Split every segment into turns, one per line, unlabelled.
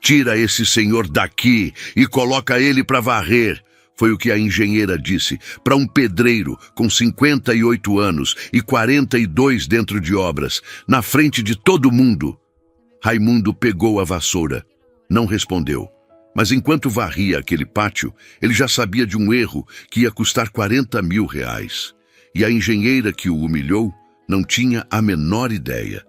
Tira esse senhor daqui e coloca ele para varrer. Foi o que a engenheira disse para um pedreiro com 58 anos e 42 dentro de obras, na frente de todo mundo. Raimundo pegou a vassoura. Não respondeu. Mas enquanto varria aquele pátio, ele já sabia de um erro que ia custar 40 mil reais. E a engenheira que o humilhou não tinha a menor ideia.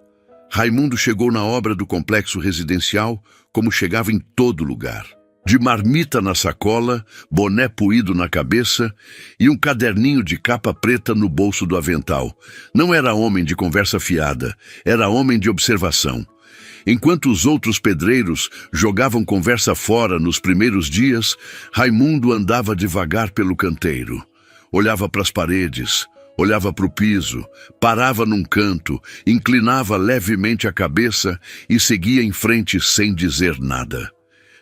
Raimundo chegou na obra do complexo residencial como chegava em todo lugar. De marmita na sacola, boné puído na cabeça e um caderninho de capa preta no bolso do avental. Não era homem de conversa fiada, era homem de observação. Enquanto os outros pedreiros jogavam conversa fora nos primeiros dias, Raimundo andava devagar pelo canteiro. Olhava para as paredes, olhava para o piso, parava num canto, inclinava levemente a cabeça e seguia em frente sem dizer nada.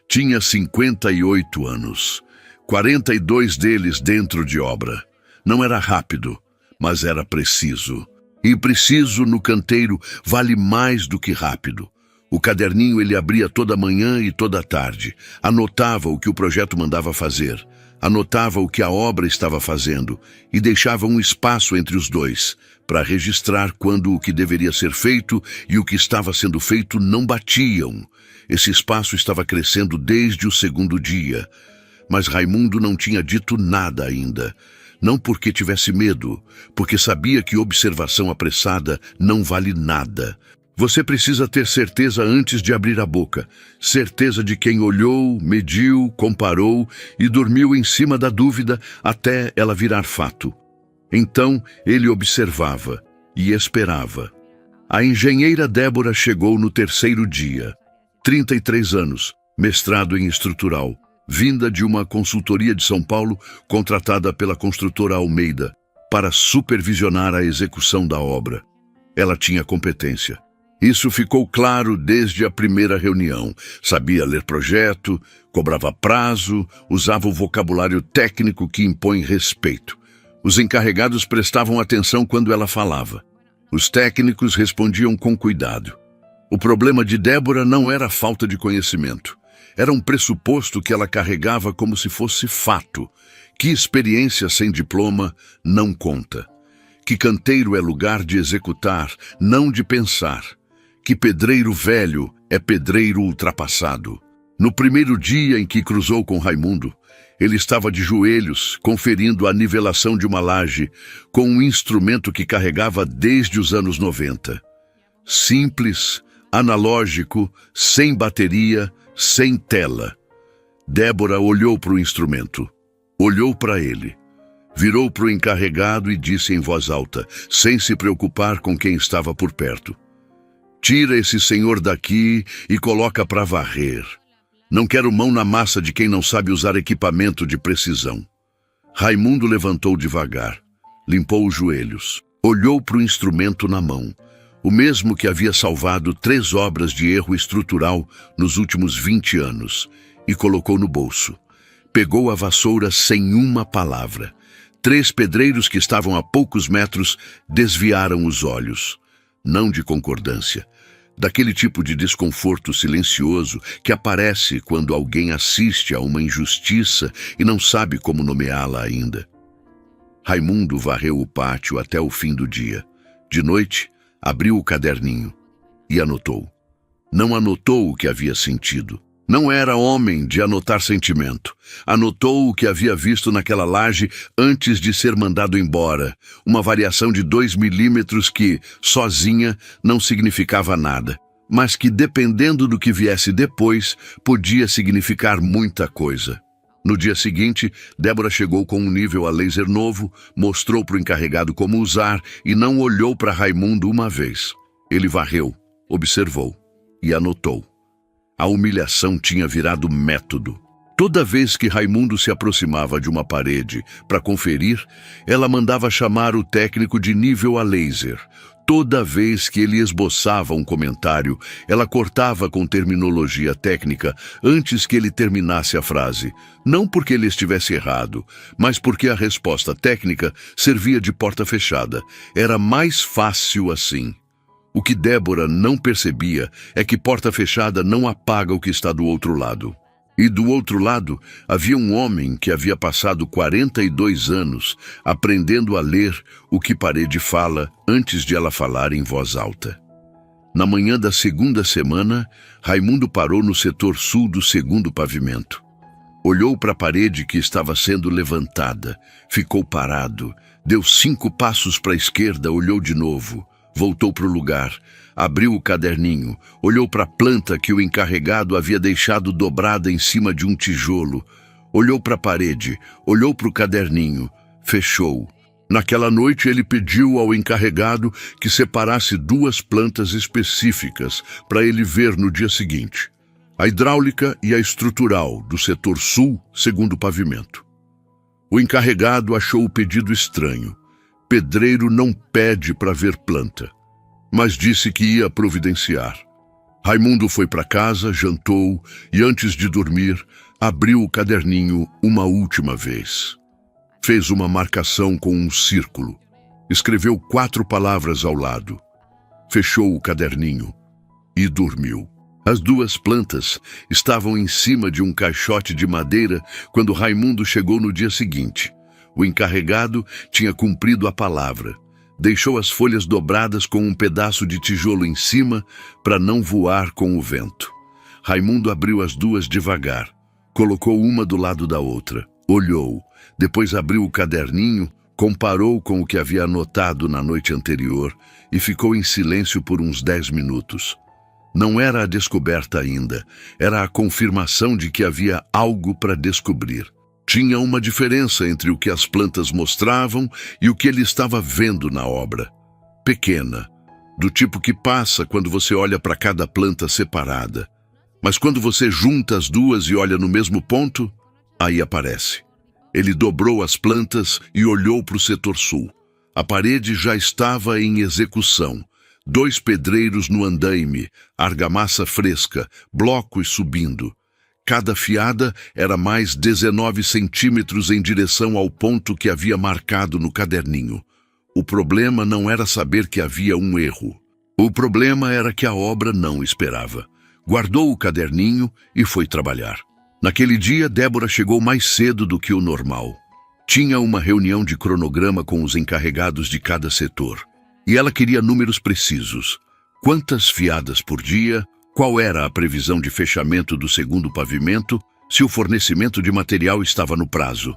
Tinha 58 anos, 42 deles dentro de obra. Não era rápido, mas era preciso. E preciso no canteiro vale mais do que rápido. O caderninho ele abria toda manhã e toda tarde. Anotava o que o projeto mandava fazer. Anotava o que a obra estava fazendo e deixava um espaço entre os dois, para registrar quando o que deveria ser feito e o que estava sendo feito não batiam. Esse espaço estava crescendo desde o segundo dia, mas Raimundo não tinha dito nada ainda. Não porque tivesse medo, porque sabia que observação apressada não vale nada. Você precisa ter certeza antes de abrir a boca, certeza de quem olhou, mediu, comparou e dormiu em cima da dúvida até ela virar fato. Então ele observava e esperava. A engenheira Débora chegou no terceiro dia. 33 anos, mestrado em estrutural, vinda de uma consultoria de São Paulo contratada pela construtora Almeida para supervisionar a execução da obra. Ela tinha competência. Isso ficou claro desde a primeira reunião. Sabia ler projeto, cobrava prazo, usava o vocabulário técnico que impõe respeito. Os encarregados prestavam atenção quando ela falava. Os técnicos respondiam com cuidado. O problema de Débora não era a falta de conhecimento. Era um pressuposto que ela carregava como se fosse fato. Que experiência sem diploma não conta. Que canteiro é lugar de executar, não de pensar. Que pedreiro velho é pedreiro ultrapassado. No primeiro dia em que cruzou com Raimundo, ele estava de joelhos, conferindo a nivelação de uma laje, com um instrumento que carregava desde os anos 90. Simples, analógico, sem bateria, sem tela. Débora olhou para o instrumento, olhou para ele, virou para o encarregado e disse em voz alta, sem se preocupar com quem estava por perto: Tira esse senhor daqui e coloca para varrer. Não quero mão na massa de quem não sabe usar equipamento de precisão. Raimundo levantou devagar, limpou os joelhos, olhou para o instrumento na mão, o mesmo que havia salvado 3 obras de erro estrutural nos últimos 20 anos, e colocou no bolso. Pegou a vassoura sem uma palavra. 3 pedreiros que estavam a poucos metros desviaram os olhos. Não de concordância, daquele tipo de desconforto silencioso que aparece quando alguém assiste a uma injustiça e não sabe como nomeá-la ainda. Raimundo varreu o pátio até o fim do dia. De noite, abriu o caderninho e anotou. Não anotou o que havia sentido. Não era homem de anotar sentimento. Anotou o que havia visto naquela laje antes de ser mandado embora. Uma variação de 2 milímetros que, sozinha, não significava nada, mas que, dependendo do que viesse depois, podia significar muita coisa. No dia seguinte, Débora chegou com um nível a laser novo, mostrou para o encarregado como usar e não olhou para Raimundo uma vez. Ele varreu, observou e anotou. A humilhação tinha virado método. Toda vez que Raimundo se aproximava de uma parede para conferir, ela mandava chamar o técnico de nível a laser. Toda vez que ele esboçava um comentário, ela cortava com terminologia técnica antes que ele terminasse a frase. Não porque ele estivesse errado, mas porque a resposta técnica servia de porta fechada. Era mais fácil assim. O que Débora não percebia é que porta fechada não apaga o que está do outro lado. E do outro lado havia um homem que havia passado 42 anos aprendendo a ler o que parede fala antes de ela falar em voz alta. Na manhã da segunda semana, Raimundo parou no setor sul do segundo pavimento. Olhou para a parede que estava sendo levantada, ficou parado, deu 5 passos para a esquerda, olhou de novo, voltou para o lugar, abriu o caderninho, olhou para a planta que o encarregado havia deixado dobrada em cima de um tijolo, olhou para a parede, olhou para o caderninho, fechou. Naquela noite ele pediu ao encarregado que separasse 2 plantas específicas para ele ver no dia seguinte: a hidráulica e a estrutural do setor sul, segundo pavimento. O encarregado achou o pedido estranho. Pedreiro não pede para ver planta, mas disse que ia providenciar. Raimundo foi para casa, jantou e, antes de dormir, abriu o caderninho uma última vez. Fez uma marcação com um círculo. Escreveu 4 palavras ao lado. Fechou o caderninho e dormiu. As 2 plantas estavam em cima de um caixote de madeira quando Raimundo chegou no dia seguinte. O encarregado tinha cumprido a palavra. Deixou as folhas dobradas com um pedaço de tijolo em cima para não voar com o vento. Raimundo abriu as 2 devagar. Colocou uma do lado da outra. Olhou. Depois abriu o caderninho, comparou com o que havia anotado na noite anterior e ficou em silêncio por uns 10 minutos. Não era a descoberta ainda, era a confirmação de que havia algo para descobrir. Tinha uma diferença entre o que as plantas mostravam e o que ele estava vendo na obra. Pequena, do tipo que passa quando você olha para cada planta separada. Mas quando você junta as 2 e olha no mesmo ponto, aí aparece. Ele dobrou as plantas e olhou para o setor sul. A parede já estava em execução. 2 pedreiros no andaime, argamassa fresca, blocos subindo. Cada fiada era mais 19 centímetros em direção ao ponto que havia marcado no caderninho. O problema não era saber que havia um erro. O problema era que a obra não esperava. Guardou o caderninho e foi trabalhar. Naquele dia, Débora chegou mais cedo do que o normal. Tinha uma reunião de cronograma com os encarregados de cada setor. E ela queria números precisos. Quantas fiadas por dia? Qual era a previsão de fechamento do segundo pavimento? Se o fornecimento de material estava no prazo.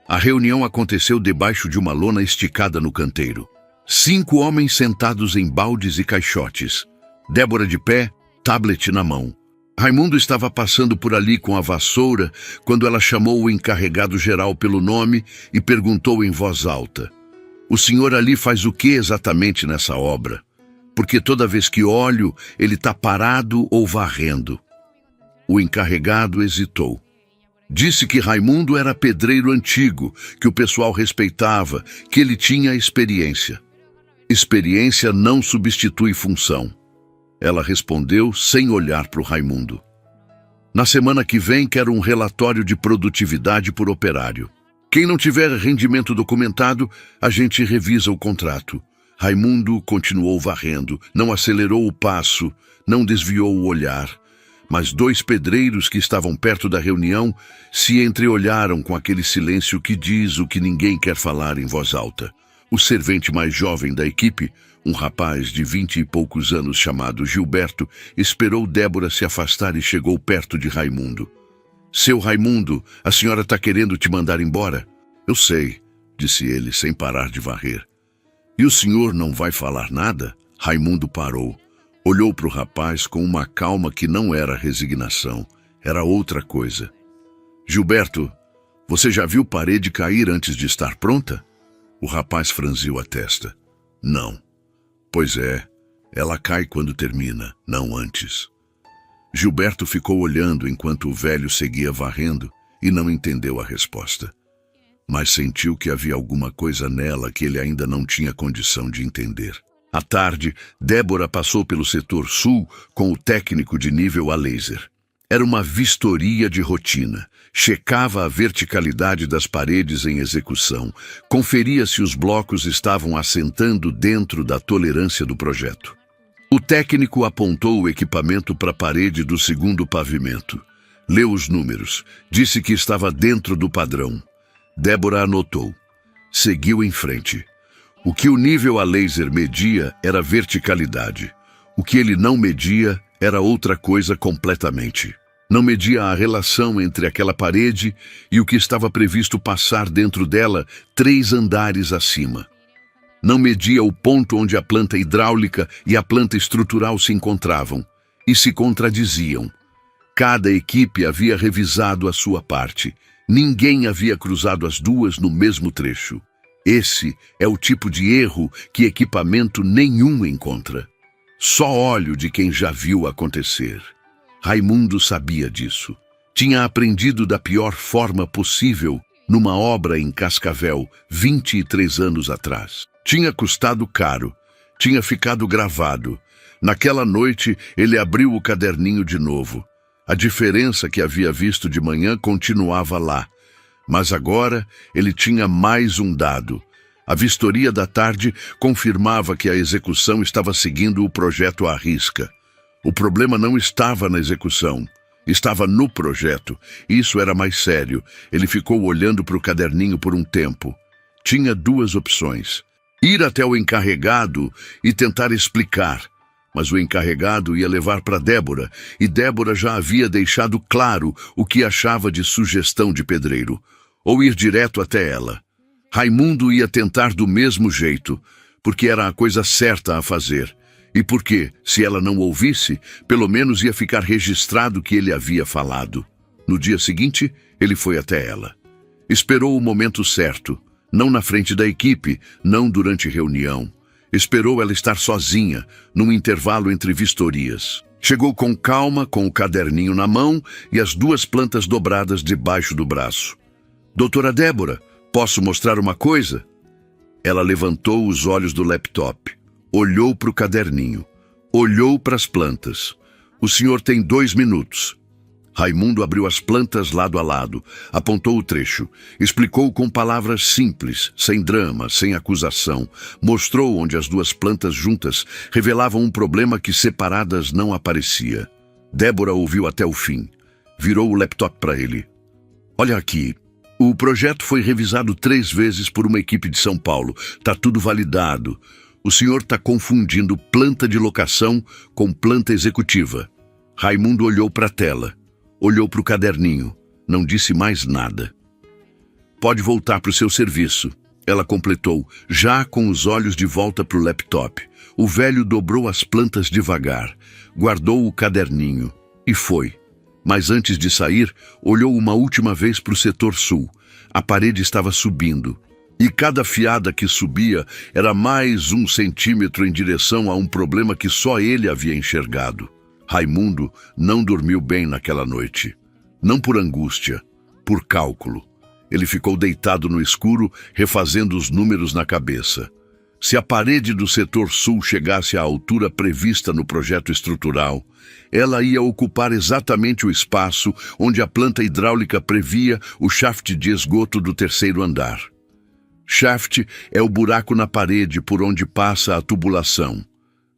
A reunião aconteceu debaixo de uma lona esticada no canteiro. 5 homens sentados em baldes e caixotes. Débora de pé, tablet na mão. Raimundo estava passando por ali com a vassoura quando ela chamou o encarregado geral pelo nome e perguntou em voz alta: "O senhor ali faz o que exatamente nessa obra? Porque toda vez que olho, ele está parado ou varrendo." O encarregado hesitou. Disse que Raimundo era pedreiro antigo, que o pessoal respeitava, que ele tinha experiência. Experiência não substitui função. Ela respondeu sem olhar para o Raimundo. "Na semana que vem quero um relatório de produtividade por operário. Quem não tiver rendimento documentado, a gente revisa o contrato." Raimundo continuou varrendo, não acelerou o passo, não desviou o olhar. Mas 2 pedreiros que estavam perto da reunião se entreolharam com aquele silêncio que diz o que ninguém quer falar em voz alta. O servente mais jovem da equipe, um rapaz de 20 e poucos anos chamado Gilberto, esperou Débora se afastar e chegou perto de Raimundo. "Seu Raimundo, a senhora está querendo te mandar embora?" "Eu sei", disse ele, sem parar de varrer. "E o senhor não vai falar nada?" Raimundo parou. Olhou para o rapaz com uma calma que não era resignação, era outra coisa. "Gilberto, você já viu parede cair antes de estar pronta?" O rapaz franziu a testa. "Não." "Pois é, ela cai quando termina, não antes." Gilberto ficou olhando enquanto o velho seguia varrendo e não entendeu a resposta. Mas sentiu que havia alguma coisa nela que ele ainda não tinha condição de entender. À tarde, Débora passou pelo setor sul com o técnico de nível a laser. Era uma vistoria de rotina. Checava a verticalidade das paredes em execução, conferia se os blocos estavam assentando dentro da tolerância do projeto. O técnico apontou o equipamento para a parede do segundo pavimento. Leu os números. Disse que estava dentro do padrão. Débora anotou. Seguiu em frente. O que o nível a laser media era verticalidade. O que ele não media era outra coisa completamente. Não media a relação entre aquela parede e o que estava previsto passar dentro dela 3 andares acima. Não media o ponto onde a planta hidráulica e a planta estrutural se encontravam e se contradiziam. Cada equipe havia revisado a sua parte. Ninguém havia cruzado as duas no mesmo trecho. Esse é o tipo de erro que equipamento nenhum encontra. Só olho de quem já viu acontecer. Raimundo sabia disso. Tinha aprendido da pior forma possível numa obra em Cascavel, 23 anos atrás. Tinha custado caro. Tinha ficado gravado. Naquela noite, ele abriu o caderninho de novo. A diferença que havia visto de manhã continuava lá. Mas agora ele tinha mais um dado. A vistoria da tarde confirmava que a execução estava seguindo o projeto à risca. O problema não estava na execução, estava no projeto. Isso era mais sério. Ele ficou olhando para o caderninho por um tempo. Tinha 2 opções. Ir até o encarregado e tentar explicar. Mas o encarregado ia levar para Débora, e Débora já havia deixado claro o que achava de sugestão de pedreiro. Ou ir direto até ela. Raimundo ia tentar do mesmo jeito, porque era a coisa certa a fazer. E porque, se ela não ouvisse, pelo menos ia ficar registrado que ele havia falado. No dia seguinte, ele foi até ela. Esperou o momento certo, não na frente da equipe, não durante reunião. Esperou ela estar sozinha, num intervalo entre vistorias. Chegou com calma, com o caderninho na mão e as 2 plantas dobradas debaixo do braço. Doutora Débora, posso mostrar uma coisa? Ela levantou os olhos do laptop. Olhou para o caderninho. Olhou para as plantas. O senhor tem 2 minutos. Raimundo abriu as plantas lado a lado, apontou o trecho, explicou com palavras simples, sem drama, sem acusação, mostrou onde as 2 plantas juntas revelavam um problema que separadas não aparecia. Débora ouviu até o fim. Virou o laptop para ele. Olha aqui. O projeto foi revisado 3 vezes por uma equipe de São Paulo. Tá tudo validado. O senhor está confundindo planta de locação com planta executiva. Raimundo olhou para a tela. Olhou para o caderninho. Não disse mais nada. Pode voltar para o seu serviço. Ela completou, já com os olhos de volta para o laptop. O velho dobrou as plantas devagar. Guardou o caderninho. E foi. Mas antes de sair, olhou uma última vez para o setor sul. A parede estava subindo. E cada fiada que subia era mais 1 centímetro em direção a um problema que só ele havia enxergado. Raimundo não dormiu bem naquela noite. Não por angústia, por cálculo. Ele ficou deitado no escuro, refazendo os números na cabeça. Se a parede do setor sul chegasse à altura prevista no projeto estrutural, ela ia ocupar exatamente o espaço onde a planta hidráulica previa o shaft de esgoto do 3º andar. Shaft é o buraco na parede por onde passa a tubulação.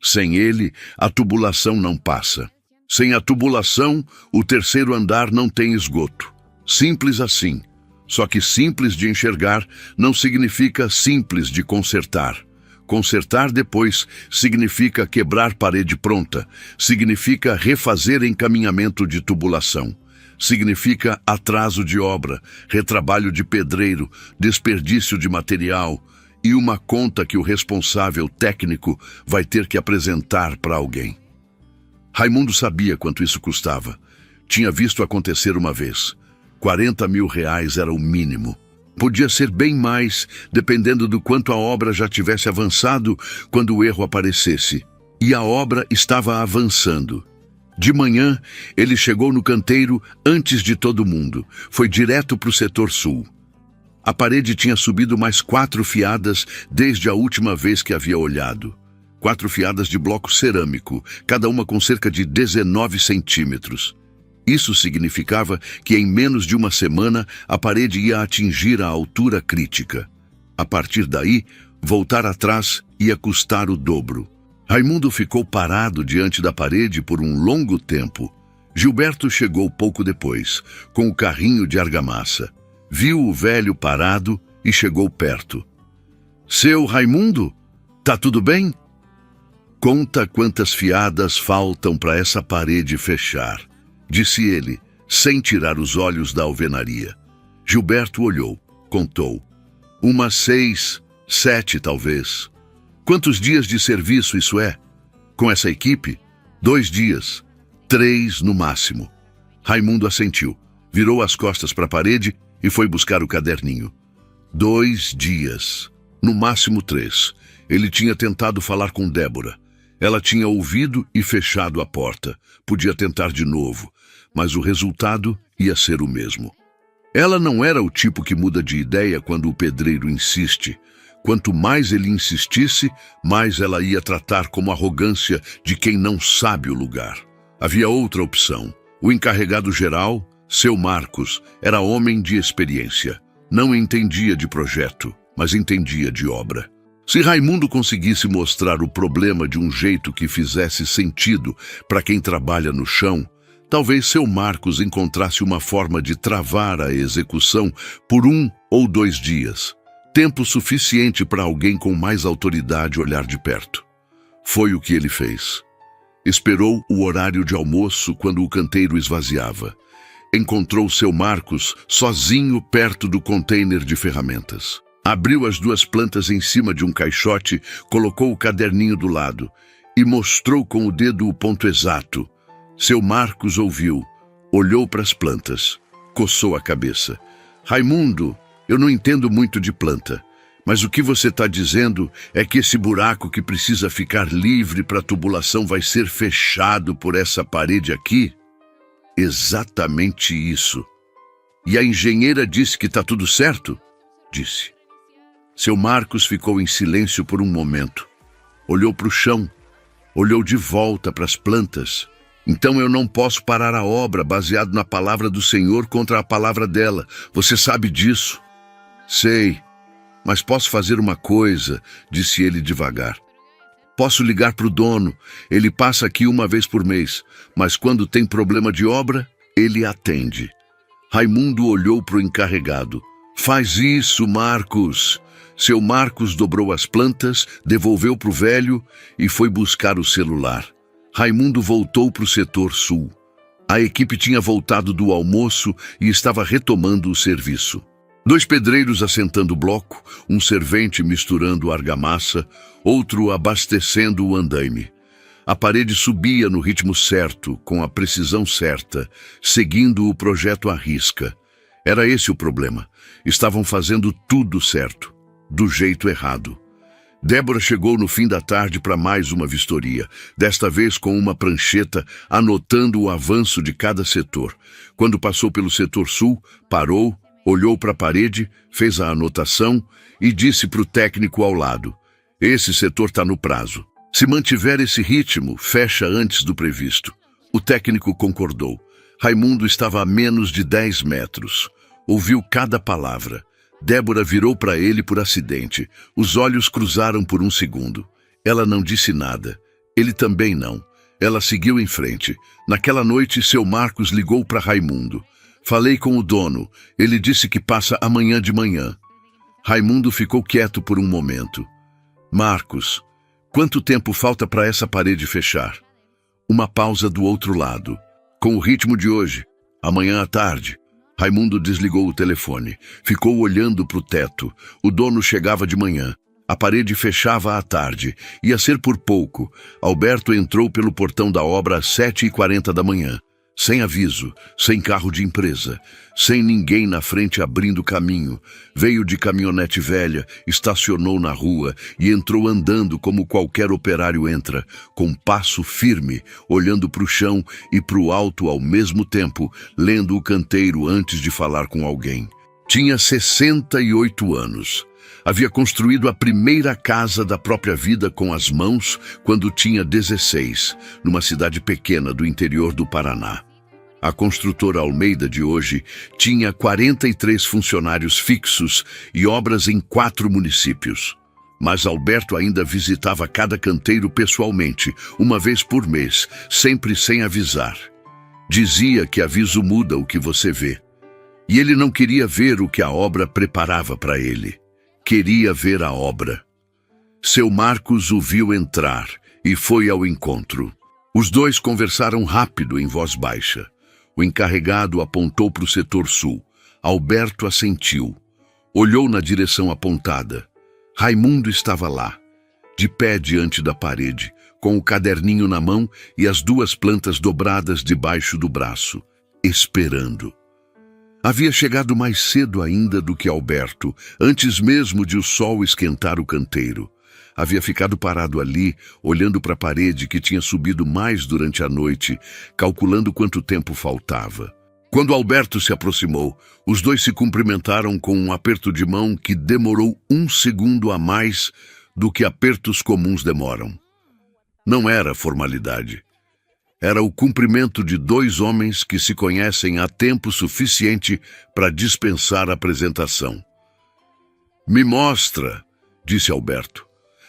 Sem ele, a tubulação não passa. Sem a tubulação, o 3º andar não tem esgoto. Simples assim. Só que simples de enxergar não significa simples de consertar. Consertar depois significa quebrar parede pronta, significa refazer encaminhamento de tubulação. Significa atraso de obra, retrabalho de pedreiro, desperdício de material e uma conta que o responsável técnico vai ter que apresentar para alguém. Raimundo sabia quanto isso custava. Tinha visto acontecer uma vez. R$40 mil era o mínimo. Podia ser bem mais, dependendo do quanto a obra já tivesse avançado quando o erro aparecesse. E a obra estava avançando. De manhã, ele chegou no canteiro antes de todo mundo. Foi direto para o setor sul. A parede tinha subido mais 4 fiadas desde a última vez que havia olhado. 4 fiadas de bloco cerâmico, cada uma com cerca de 19 centímetros. Isso significava que em menos de uma semana a parede ia atingir a altura crítica. A partir daí, voltar atrás ia custar o dobro. Raimundo ficou parado diante da parede por um longo tempo. Gilberto chegou pouco depois, com o carrinho de argamassa. Viu o velho parado e chegou perto. Seu Raimundo, tá tudo bem? Conta quantas fiadas faltam para essa parede fechar, disse ele, sem tirar os olhos da alvenaria. Gilberto olhou, contou. Umas 6, 7 talvez. Quantos dias de serviço isso é? Com essa equipe? 2 dias. 3 no máximo. Raimundo assentiu, virou as costas para a parede e foi buscar o caderninho. 2 dias. No máximo 3. Ele tinha tentado falar com Débora. Ela tinha ouvido e fechado a porta. Podia tentar de novo, mas o resultado ia ser o mesmo. Ela não era o tipo que muda de ideia quando o pedreiro insiste. Quanto mais ele insistisse, mais ela ia tratar como arrogância de quem não sabe o lugar. Havia outra opção. O encarregado geral, seu Marcos, era homem de experiência. Não entendia de projeto, mas entendia de obra. Se Raimundo conseguisse mostrar o problema de um jeito que fizesse sentido para quem trabalha no chão, talvez seu Marcos encontrasse uma forma de travar a execução por 1 ou 2 dias. Tempo suficiente para alguém com mais autoridade olhar de perto. Foi o que ele fez. Esperou o horário de almoço quando o canteiro esvaziava. Encontrou seu Marcos sozinho perto do container de ferramentas. Abriu as 2 plantas em cima de um caixote, colocou o caderninho do lado e mostrou com o dedo o ponto exato. Seu Marcos ouviu, olhou para as plantas, coçou a cabeça. Raimundo, eu não entendo muito de planta, mas o que você está dizendo é que esse buraco que precisa ficar livre para a tubulação vai ser fechado por essa parede aqui? Exatamente isso. E a engenheira disse que está tudo certo? Disse. Seu Marcos ficou em silêncio por um momento. Olhou para o chão, olhou de volta para as plantas. Então eu não posso parar a obra baseado na palavra do Senhor contra a palavra dela. Você sabe disso? Sei, mas posso fazer uma coisa, disse ele devagar. Posso ligar para o dono, ele passa aqui 1 vez por mês, mas quando tem problema de obra, ele atende. Raimundo olhou para o encarregado. Faz isso, Marcos. Seu Marcos dobrou as plantas, devolveu para o velho e foi buscar o celular. Raimundo voltou para o setor sul. A equipe tinha voltado do almoço e estava retomando o serviço. 2 pedreiros assentando o bloco, um servente misturando argamassa, outro abastecendo o andaime. A parede subia no ritmo certo, com a precisão certa, seguindo o projeto à risca. Era esse o problema. Estavam fazendo tudo certo, do jeito errado. Débora chegou no fim da tarde para mais uma vistoria, desta vez com uma prancheta anotando o avanço de cada setor. Quando passou pelo setor sul, parou, olhou para a parede, fez a anotação e disse para o técnico ao lado: esse setor está no prazo. Se mantiver esse ritmo, fecha antes do previsto. O técnico concordou. Raimundo estava a menos de 10 metros. Ouviu cada palavra. Débora virou para ele por acidente. Os olhos cruzaram por um segundo. Ela não disse nada. Ele também não. Ela seguiu em frente. Naquela noite, seu Marcos ligou para Raimundo. Falei com o dono. Ele disse que passa amanhã de manhã. Raimundo ficou quieto por um momento. Marcos, quanto tempo falta para essa parede fechar? Uma pausa do outro lado. Com o ritmo de hoje, amanhã à tarde. Raimundo desligou o telefone. Ficou olhando para o teto. O dono chegava de manhã. A parede fechava à tarde. Ia ser por pouco. Alberto entrou pelo portão da obra às 7h40 da manhã. Sem aviso, sem carro de empresa, sem ninguém na frente abrindo caminho. Veio de caminhonete velha, estacionou na rua e entrou andando como qualquer operário entra, com passo firme, olhando para o chão e para o alto ao mesmo tempo, lendo o canteiro antes de falar com alguém. Tinha 68 anos. Havia construído a primeira casa da própria vida com as mãos quando tinha 16, numa cidade pequena do interior do Paraná. A construtora Almeida de hoje tinha 43 funcionários fixos e obras em 4 municípios. Mas Alberto ainda visitava cada canteiro pessoalmente, uma vez por mês, sempre sem avisar. Dizia que aviso muda o que você vê. E ele não queria ver o que a obra preparava para ele. Queria ver a obra. Seu Marcos o viu entrar e foi ao encontro. Os dois conversaram rápido em voz baixa. O encarregado apontou para o setor sul. Alberto assentiu. Olhou na direção apontada. Raimundo estava lá, de pé diante da parede, com o caderninho na mão e as duas plantas dobradas debaixo do braço, esperando. Havia chegado mais cedo ainda do que Alberto, antes mesmo de o sol esquentar o canteiro. Havia ficado parado ali, olhando para a parede que tinha subido mais durante a noite, calculando quanto tempo faltava. Quando Alberto se aproximou, os dois se cumprimentaram com um aperto de mão que demorou 1 segundo a mais do que apertos comuns demoram. Não era formalidade. Era o cumprimento de dois homens que se conhecem há tempo suficiente para dispensar a apresentação. "Me mostra", disse Alberto.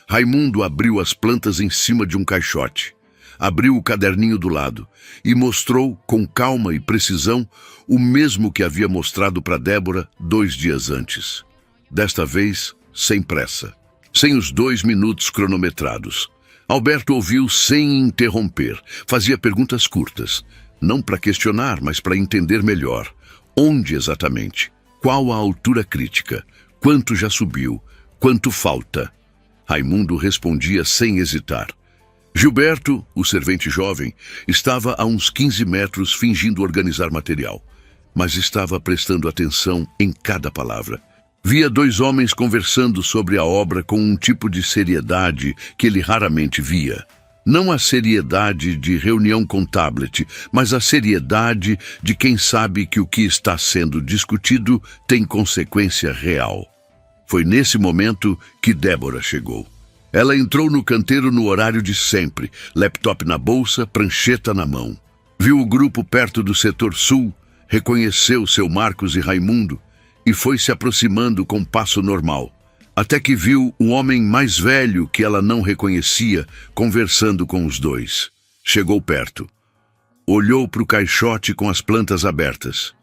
Raimundo abriu as plantas em cima de um caixote. Abriu o caderninho do lado e mostrou, com calma e precisão, o mesmo que havia mostrado para Débora 2 dias antes. Desta vez, sem pressa, sem os 2 minutos cronometrados. Alberto ouviu sem interromper. Fazia perguntas curtas, não para questionar, mas para entender melhor. Onde exatamente? Qual a altura crítica? Quanto já subiu? Quanto falta? Raimundo respondia sem hesitar. Gilberto, o servente jovem, estava a uns 15 metros fingindo organizar material, mas estava prestando atenção em cada palavra. Via 2 homens conversando sobre a obra com um tipo de seriedade que ele raramente via. Não a seriedade de reunião com tablet, mas a seriedade de quem sabe que o que está sendo discutido tem consequência real. Foi nesse momento que Débora chegou. Ela entrou no canteiro no horário de sempre, laptop na bolsa, prancheta na mão. Viu o grupo perto do setor sul, reconheceu seu Marcos e Raimundo e foi se aproximando com passo normal, até que viu o homem mais velho que ela não reconhecia conversando com os dois. Chegou perto. Olhou para o caixote com as plantas abertas.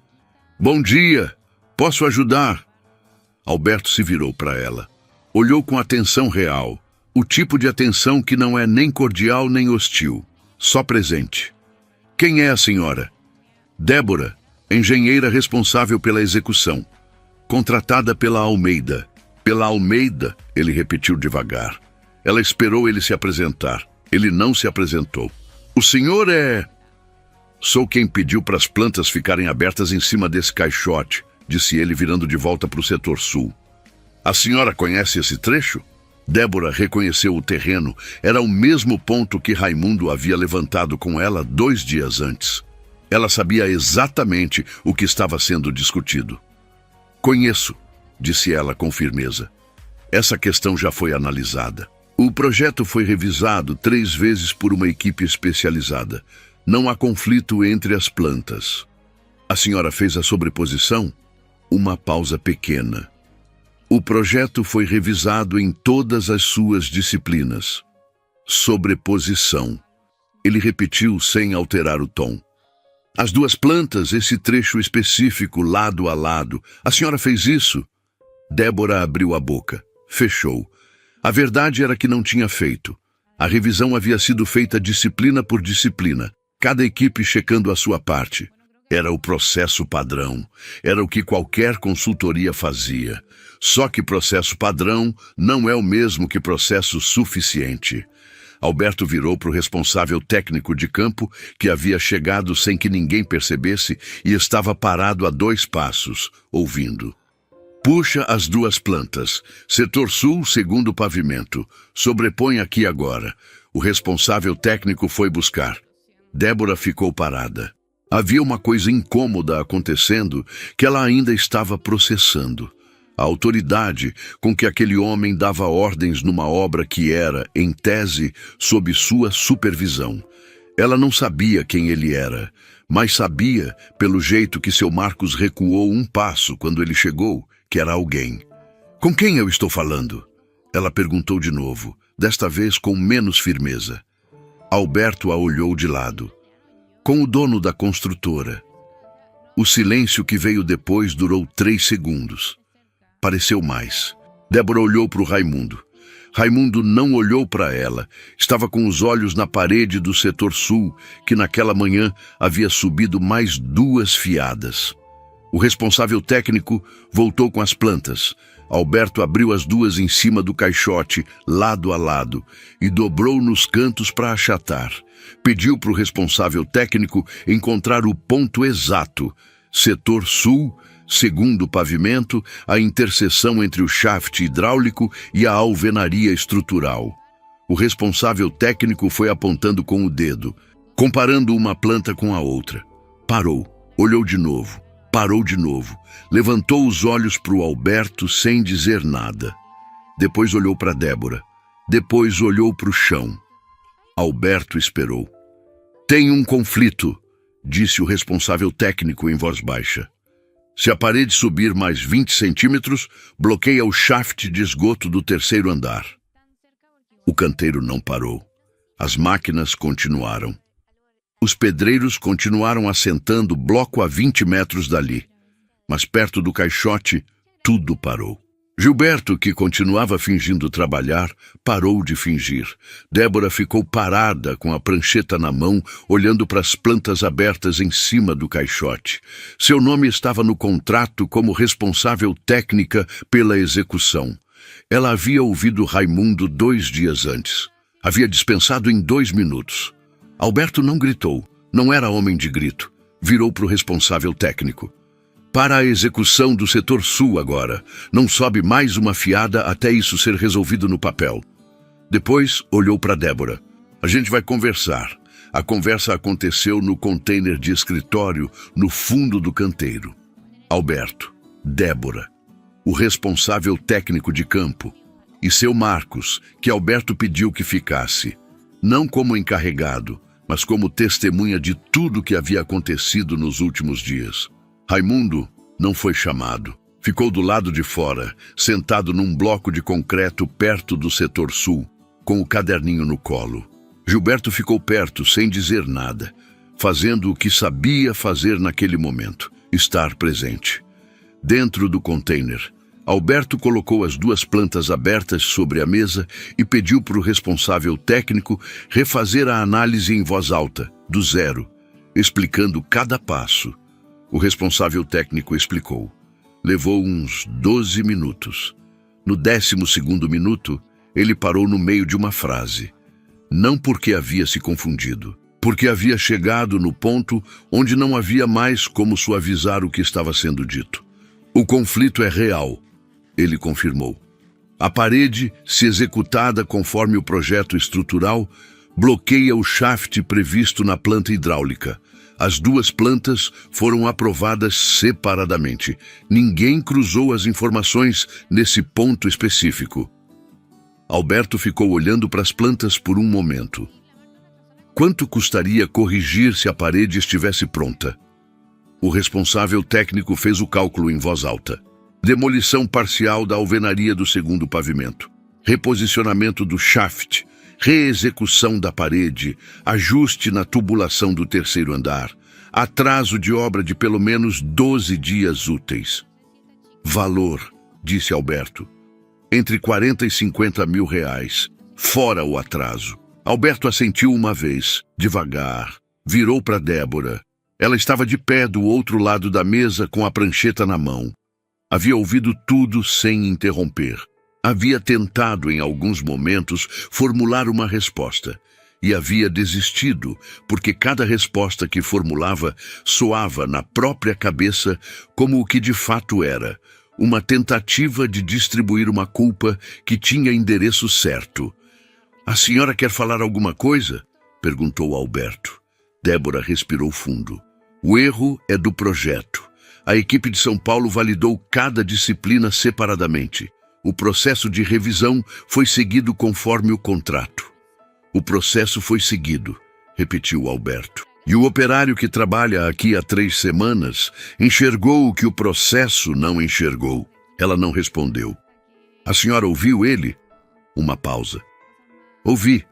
"Bom dia, posso ajudar?" Alberto se virou para ela. Olhou com atenção real. O tipo de atenção que não é nem cordial nem hostil, só presente. "Quem é a senhora?" "Débora, engenheira responsável pela execução. Contratada pela Almeida." "Pela Almeida?" ele repetiu devagar. Ela esperou ele se apresentar. Ele não se apresentou. "O senhor é..." "Sou quem pediu para as plantas ficarem abertas em cima desse caixote", disse ele virando de volta para o setor sul. "A senhora conhece esse trecho?" Débora reconheceu o terreno. Era o mesmo ponto que Raimundo havia levantado com ela 2 dias antes. Ela sabia exatamente o que estava sendo discutido. "Conheço", disse ela com firmeza. "Essa questão já foi analisada. O projeto foi revisado 3 vezes por uma equipe especializada. Não há conflito entre as plantas." "A senhora fez a sobreposição?" Uma pausa pequena. "O projeto foi revisado em todas as suas disciplinas." "Sobreposição." Ele repetiu sem alterar o tom. "As 2 plantas, esse trecho específico, lado a lado. A senhora fez isso?" Débora abriu a boca. Fechou. A verdade era que não tinha feito. A revisão havia sido feita disciplina por disciplina, cada equipe checando a sua parte. Era o processo padrão. Era o que qualquer consultoria fazia. Só que processo padrão não é o mesmo que processo suficiente. Alberto virou para o responsável técnico de campo, que havia chegado sem que ninguém percebesse e estava parado a 2 passos, ouvindo. "Puxa as 2 plantas. Setor sul, segundo pavimento. Sobrepõe aqui agora." O responsável técnico foi buscar. Débora ficou parada. Havia uma coisa incômoda acontecendo que ela ainda estava processando. A autoridade com que aquele homem dava ordens numa obra que era, em tese, sob sua supervisão. Ela não sabia quem ele era, mas sabia, pelo jeito que seu Marcos recuou 1 passo quando ele chegou, que era alguém. "Com quem eu estou falando?" Ela perguntou de novo, desta vez com menos firmeza. Alberto a olhou de lado. Com o dono da construtora. O silêncio que veio depois durou 3 segundos. Pareceu mais. Débora olhou para o Raimundo. Raimundo não olhou para ela. Estava com os olhos na parede do setor sul, que naquela manhã havia subido mais 2 fiadas. O responsável técnico voltou com as plantas. Alberto abriu as 2 em cima do caixote, lado a lado, e dobrou nos cantos para achatar. Pediu para o responsável técnico encontrar o ponto exato. Setor sul, segundo pavimento, a interseção entre o shaft hidráulico e a alvenaria estrutural. O responsável técnico foi apontando com o dedo, comparando uma planta com a outra. Parou, olhou de novo, parou de novo, levantou os olhos para o Alberto sem dizer nada. Depois olhou para Débora, depois olhou para o chão. Alberto esperou. Tem um conflito, disse o responsável técnico em voz baixa. Se a parede subir mais 20 centímetros, bloqueia o shaft de esgoto do 3º andar. O canteiro não parou. As máquinas continuaram. Os pedreiros continuaram assentando bloco a 20 metros dali. Mas perto do caixote, tudo parou. Gilberto, que continuava fingindo trabalhar, parou de fingir. Débora ficou parada com a prancheta na mão, olhando para as plantas abertas em cima do caixote. Seu nome estava no contrato como responsável técnica pela execução. Ela havia ouvido Raimundo 2 dias antes. Havia dispensado em 2 minutos. Alberto não gritou, não era homem de grito. Virou para o responsável técnico. Para a execução do setor sul agora. Não sobe mais uma fiada até isso ser resolvido no papel. Depois olhou para Débora. A gente vai conversar. A conversa aconteceu no container de escritório, no fundo do canteiro. Alberto, Débora, o responsável técnico de campo, e seu Marcos, que Alberto pediu que ficasse, não como encarregado, mas como testemunha de tudo que havia acontecido nos últimos dias. Raimundo não foi chamado. Ficou do lado de fora, sentado num bloco de concreto perto do setor sul, com o caderninho no colo. Gilberto ficou perto, sem dizer nada, fazendo o que sabia fazer naquele momento, estar presente. Dentro do container, Alberto colocou as 2 plantas abertas sobre a mesa e pediu para o responsável técnico refazer a análise em voz alta, do zero, explicando cada passo. O responsável técnico explicou. Levou uns 12 minutos. No 12º minuto, ele parou no meio de uma frase. Não porque havia se confundido, porque havia chegado no ponto onde não havia mais como suavizar o que estava sendo dito. O conflito é real, ele confirmou. A parede, se executada conforme o projeto estrutural, bloqueia o shaft previsto na planta hidráulica. As 2 plantas foram aprovadas separadamente. Ninguém cruzou as informações nesse ponto específico. Alberto ficou olhando para as plantas por um momento. Quanto custaria corrigir se a parede estivesse pronta? O responsável técnico fez o cálculo em voz alta. Demolição parcial da alvenaria do 2º pavimento. Reposicionamento do shaft. Reexecução da parede, ajuste na tubulação do 3º andar, atraso de obra de pelo menos 12 dias úteis. Valor, disse Alberto, entre 40 e 50 mil reais, fora o atraso. Alberto assentiu uma vez, devagar, virou para Débora. Ela estava de pé do outro lado da mesa com a prancheta na mão. Havia ouvido tudo sem interromper. Havia tentado, em alguns momentos, formular uma resposta, e havia desistido, porque cada resposta que formulava soava na própria cabeça como o que de fato era, uma tentativa de distribuir uma culpa que tinha endereço certo. A senhora quer falar alguma coisa? Perguntou Alberto. Débora respirou fundo. O erro é do projeto. A equipe de São Paulo validou cada disciplina separadamente. O processo de revisão foi seguido conforme o contrato. O processo foi seguido, repetiu Alberto. E o operário que trabalha aqui há 3 semanas enxergou o que o processo não enxergou. Ela não respondeu. A senhora ouviu ele? Uma pausa. Ouvi.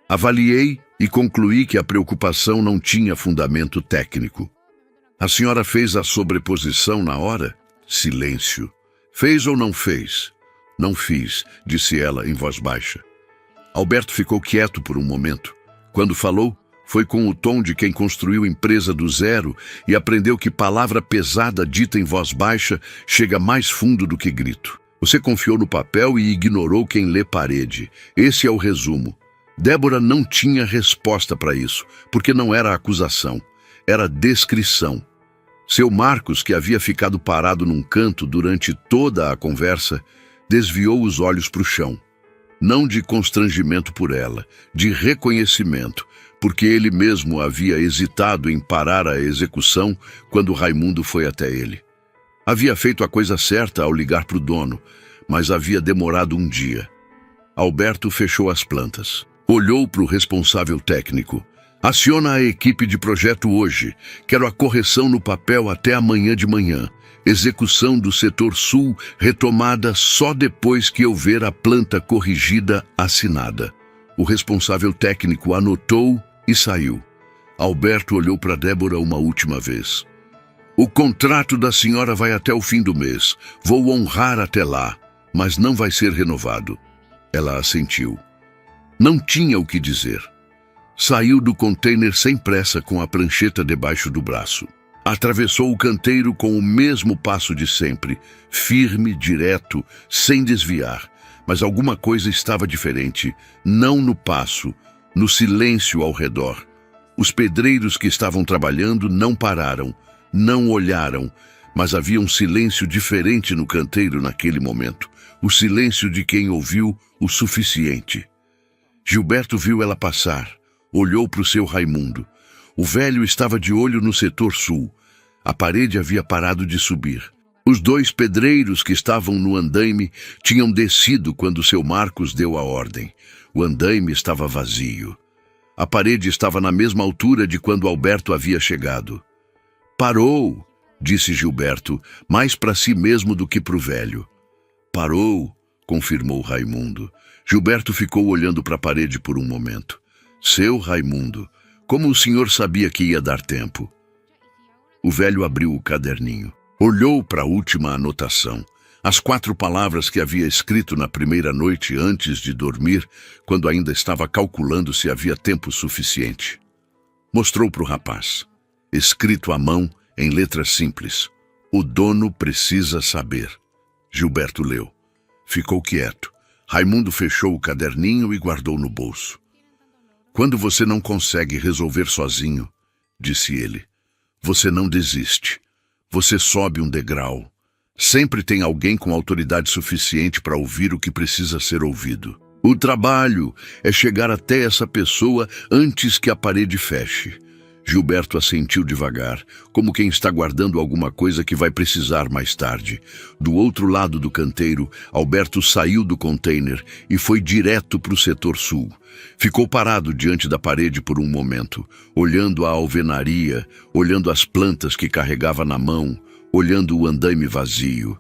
Avaliei e concluí que a preocupação não tinha fundamento técnico. A senhora fez a sobreposição na hora? Silêncio. Fez ou não fez? Não fiz, disse ela em voz baixa. Alberto ficou quieto por um momento. Quando falou, foi com o tom de quem construiu empresa do zero e aprendeu que palavra pesada dita em voz baixa chega mais fundo do que grito. Você confiou no papel e ignorou quem lê parede. Esse é o resumo. Débora não tinha resposta para isso, porque não era acusação, era descrição. Seu Marcos, que havia ficado parado num canto durante toda a conversa, desviou os olhos para o chão. Não de constrangimento por ela, de reconhecimento, porque ele mesmo havia hesitado em parar a execução quando Raimundo foi até ele. Havia feito a coisa certa ao ligar para o dono, mas havia demorado um dia. Alberto fechou as plantas. Olhou para o responsável técnico. Aciona a equipe de projeto hoje. Quero a correção no papel até amanhã de manhã. Execução do setor sul retomada só depois que eu ver a planta corrigida assinada. O responsável técnico anotou e saiu. Alberto olhou para Débora uma última vez. O contrato da senhora vai até o fim do mês. Vou honrar até lá, mas não vai ser renovado. Ela assentiu. Não tinha o que dizer. Saiu do container sem pressa com a prancheta debaixo do braço. Atravessou o canteiro com o mesmo passo de sempre, firme, direto, sem desviar. Mas alguma coisa estava diferente, não no passo, no silêncio ao redor. Os pedreiros que estavam trabalhando não pararam, não olharam, mas havia um silêncio diferente no canteiro naquele momento. O silêncio de quem ouviu o suficiente. Gilberto viu ela passar. Olhou para o seu Raimundo. O velho estava de olho no setor sul. A parede havia parado de subir. Os dois pedreiros que estavam no andaime tinham descido quando seu Marcos deu a ordem. O andaime estava vazio. A parede estava na mesma altura de quando Alberto havia chegado. Parou, disse Gilberto, mais para si mesmo do que para o velho. Parou, confirmou Raimundo. Gilberto ficou olhando para a parede por um momento. Seu Raimundo, como o senhor sabia que ia dar tempo? O velho abriu o caderninho. Olhou para a última anotação. As 4 palavras que havia escrito na primeira noite antes de dormir, quando ainda estava calculando se havia tempo suficiente. Mostrou para o rapaz. Escrito à mão, em letras simples. O dono precisa saber. Gilberto leu. Ficou quieto. Raimundo fechou o caderninho e guardou no bolso. Quando você não consegue resolver sozinho, disse ele, você não desiste. Você sobe um degrau. Sempre tem alguém com autoridade suficiente para ouvir o que precisa ser ouvido. O trabalho é chegar até essa pessoa antes que a parede feche. Gilberto assentiu devagar, como quem está guardando alguma coisa que vai precisar mais tarde. Do outro lado do canteiro, Alberto saiu do container e foi direto para o setor sul. Ficou parado diante da parede por um momento, olhando a alvenaria, olhando as plantas que carregava na mão, olhando o andaime vazio.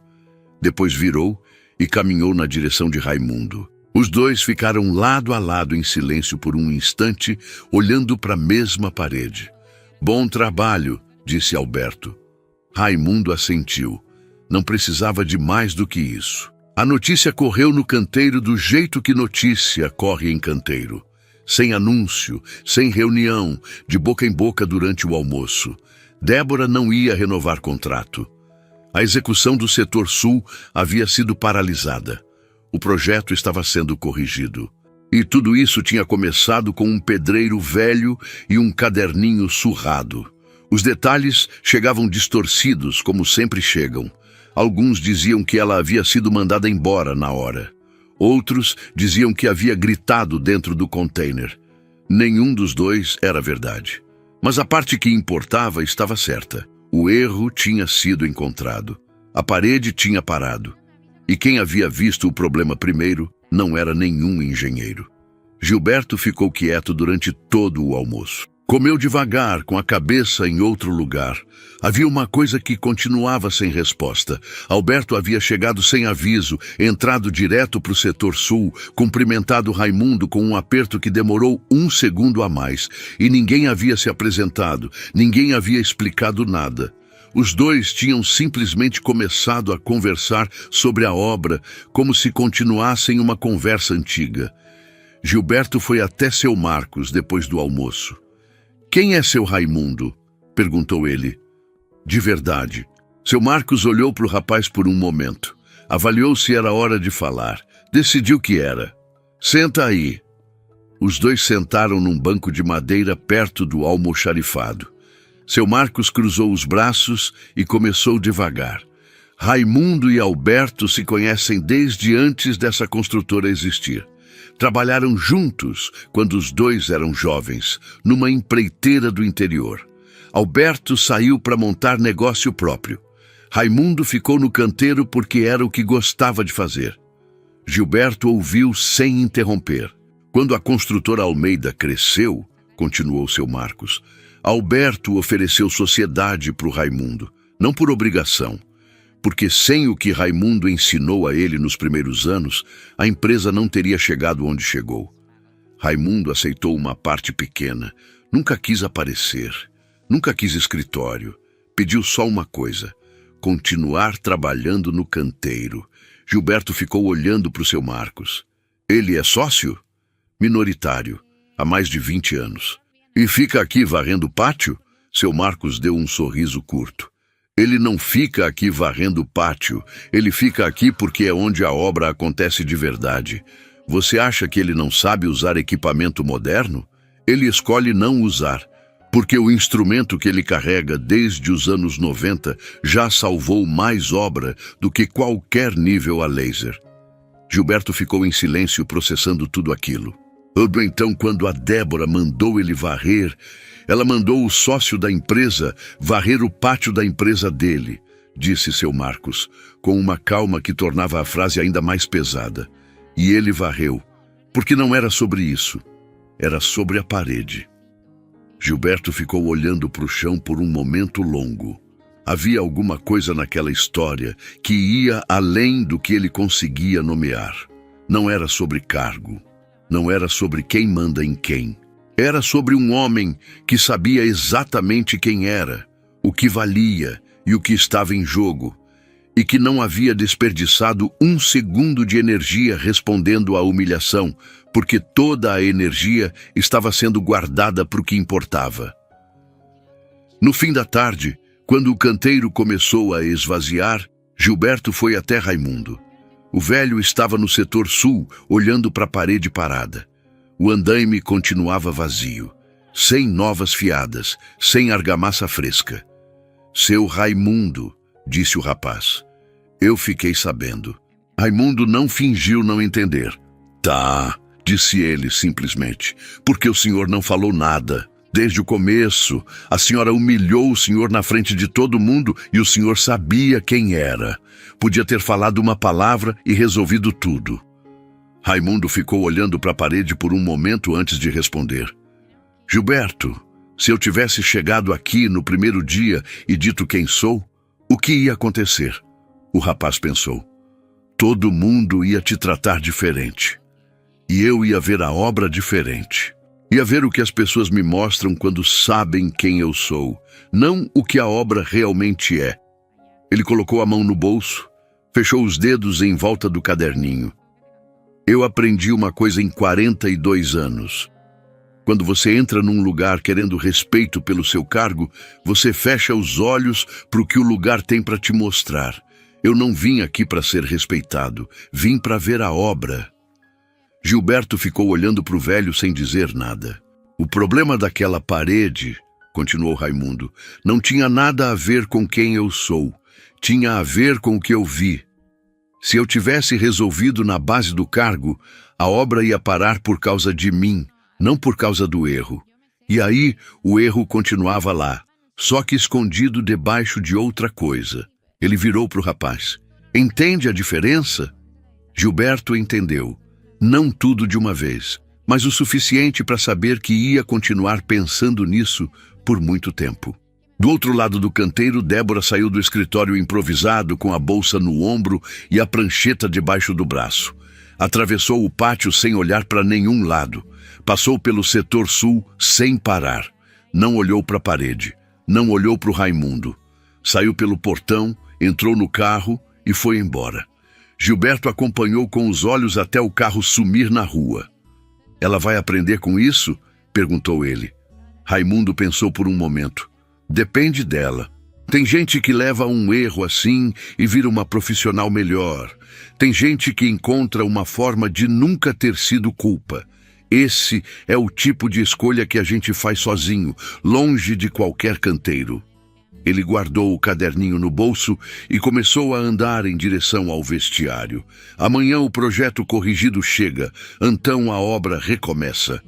Depois virou e caminhou na direção de Raimundo. Os dois ficaram lado a lado em silêncio por um instante, olhando para a mesma parede. Bom trabalho, disse Alberto. Raimundo assentiu. Não precisava de mais do que isso. A notícia correu no canteiro do jeito que notícia corre em canteiro. Sem anúncio, sem reunião, de boca em boca durante o almoço. Débora não ia renovar contrato. A execução do setor sul havia sido paralisada. O projeto estava sendo corrigido. E tudo isso tinha começado com um pedreiro velho e um caderninho surrado. Os detalhes chegavam distorcidos, como sempre chegam. Alguns diziam que ela havia sido mandada embora na hora. Outros diziam que havia gritado dentro do container. Nenhum dos dois era verdade. Mas a parte que importava estava certa. O erro tinha sido encontrado. A parede tinha parado. E quem havia visto o problema primeiro não era nenhum engenheiro. Gilberto ficou quieto durante todo o almoço. Comeu devagar, com a cabeça em outro lugar. Havia uma coisa que continuava sem resposta. Alberto havia chegado sem aviso, entrado direto para o setor sul, cumprimentado Raimundo com um aperto que demorou 1 segundo a mais. E ninguém havia se apresentado, ninguém havia explicado nada. Os dois tinham simplesmente começado a conversar sobre a obra, como se continuassem uma conversa antiga. Gilberto foi até seu Marcos depois do almoço. "Quem é seu Raimundo?" perguntou ele. De verdade. Seu Marcos olhou para o rapaz por um momento. Avaliou se era hora de falar. Decidiu que era. "Senta aí." Os dois sentaram num banco de madeira perto do almoxarifado. Seu Marcos cruzou os braços e começou devagar. Raimundo e Alberto se conhecem desde antes dessa construtora existir. Trabalharam juntos quando os dois eram jovens, numa empreiteira do interior. Alberto saiu para montar negócio próprio. Raimundo ficou no canteiro porque era o que gostava de fazer. Gilberto ouviu sem interromper. Quando a construtora Almeida cresceu, continuou seu Marcos, Alberto ofereceu sociedade para o Raimundo, não por obrigação, porque sem o que Raimundo ensinou a ele nos primeiros anos, a empresa não teria chegado onde chegou. Raimundo aceitou uma parte pequena, nunca quis aparecer, nunca quis escritório, pediu só uma coisa: continuar trabalhando no canteiro. Gilberto ficou olhando para o seu Marcos. Ele é sócio? Minoritário, há mais de 20 anos. E fica aqui varrendo o pátio? Seu Marcos deu um sorriso curto. Ele não fica aqui varrendo o pátio, ele fica aqui porque é onde a obra acontece de verdade. Você acha que ele não sabe usar equipamento moderno? Ele escolhe não usar, porque o instrumento que ele carrega desde os anos 90 já salvou mais obra do que qualquer nível a laser. Gilberto ficou em silêncio processando tudo aquilo. Então, quando a Débora mandou ele varrer, ela mandou o sócio da empresa varrer o pátio da empresa dele, disse seu Marcos, com uma calma que tornava a frase ainda mais pesada. E ele varreu, porque não era sobre isso, era sobre a parede. Gilberto ficou olhando para o chão por um momento longo. Havia alguma coisa naquela história que ia além do que ele conseguia nomear. Não era sobre cargo, não era sobre quem manda em quem. Era sobre um homem que sabia exatamente quem era, o que valia e o que estava em jogo, e que não havia desperdiçado 1 segundo de energia respondendo à humilhação, porque toda a energia estava sendo guardada para o que importava. No fim da tarde, quando o canteiro começou a esvaziar, Gilberto foi até Raimundo. O velho estava no setor sul, olhando para a parede parada. O andaime continuava vazio, sem novas fiadas, sem argamassa fresca. "Seu Raimundo", disse o rapaz. Eu fiquei sabendo. Raimundo não fingiu não entender. "Tá", disse ele simplesmente, "porque o senhor não falou nada. Desde o começo, a senhora humilhou o senhor na frente de todo mundo e o senhor sabia quem era. Podia ter falado uma palavra e resolvido tudo." Raimundo ficou olhando para a parede por um momento antes de responder. "Gilberto, se eu tivesse chegado aqui no primeiro dia e dito quem sou, o que ia acontecer?" O rapaz pensou. "Todo mundo ia te tratar diferente. E eu ia ver a obra diferente. Ia ver o que as pessoas me mostram quando sabem quem eu sou, não o que a obra realmente é." Ele colocou a mão no bolso, fechou os dedos em volta do caderninho. "Eu aprendi uma coisa em 42 anos. Quando você entra num lugar querendo respeito pelo seu cargo, você fecha os olhos para o que o lugar tem para te mostrar. Eu não vim aqui para ser respeitado, vim para ver a obra." Gilberto ficou olhando para o velho sem dizer nada. "O problema daquela parede", continuou Raimundo, "não tinha nada a ver com quem eu sou, tinha a ver com o que eu vi. Se eu tivesse resolvido na base do cargo, a obra ia parar por causa de mim, não por causa do erro. E aí, o erro continuava lá, só que escondido debaixo de outra coisa." Ele virou para o rapaz. "Entende a diferença?" Gilberto entendeu. Não tudo de uma vez, mas o suficiente para saber que ia continuar pensando nisso por muito tempo. Do outro lado do canteiro, Débora saiu do escritório improvisado com a bolsa no ombro e a prancheta debaixo do braço. Atravessou o pátio sem olhar para nenhum lado. Passou pelo setor sul sem parar. Não olhou para a parede. Não olhou para o Raimundo. Saiu pelo portão, entrou no carro e foi embora. Gilberto acompanhou com os olhos até o carro sumir na rua. "Ela vai aprender com isso?" perguntou ele. Raimundo pensou por um momento. "Depende dela. Tem gente que leva um erro assim e vira uma profissional melhor. Tem gente que encontra uma forma de nunca ter sido culpa. Esse é o tipo de escolha que a gente faz sozinho, longe de qualquer canteiro." Ele guardou o caderninho no bolso e começou a andar em direção ao vestiário. Amanhã o projeto corrigido chega, então a obra recomeça.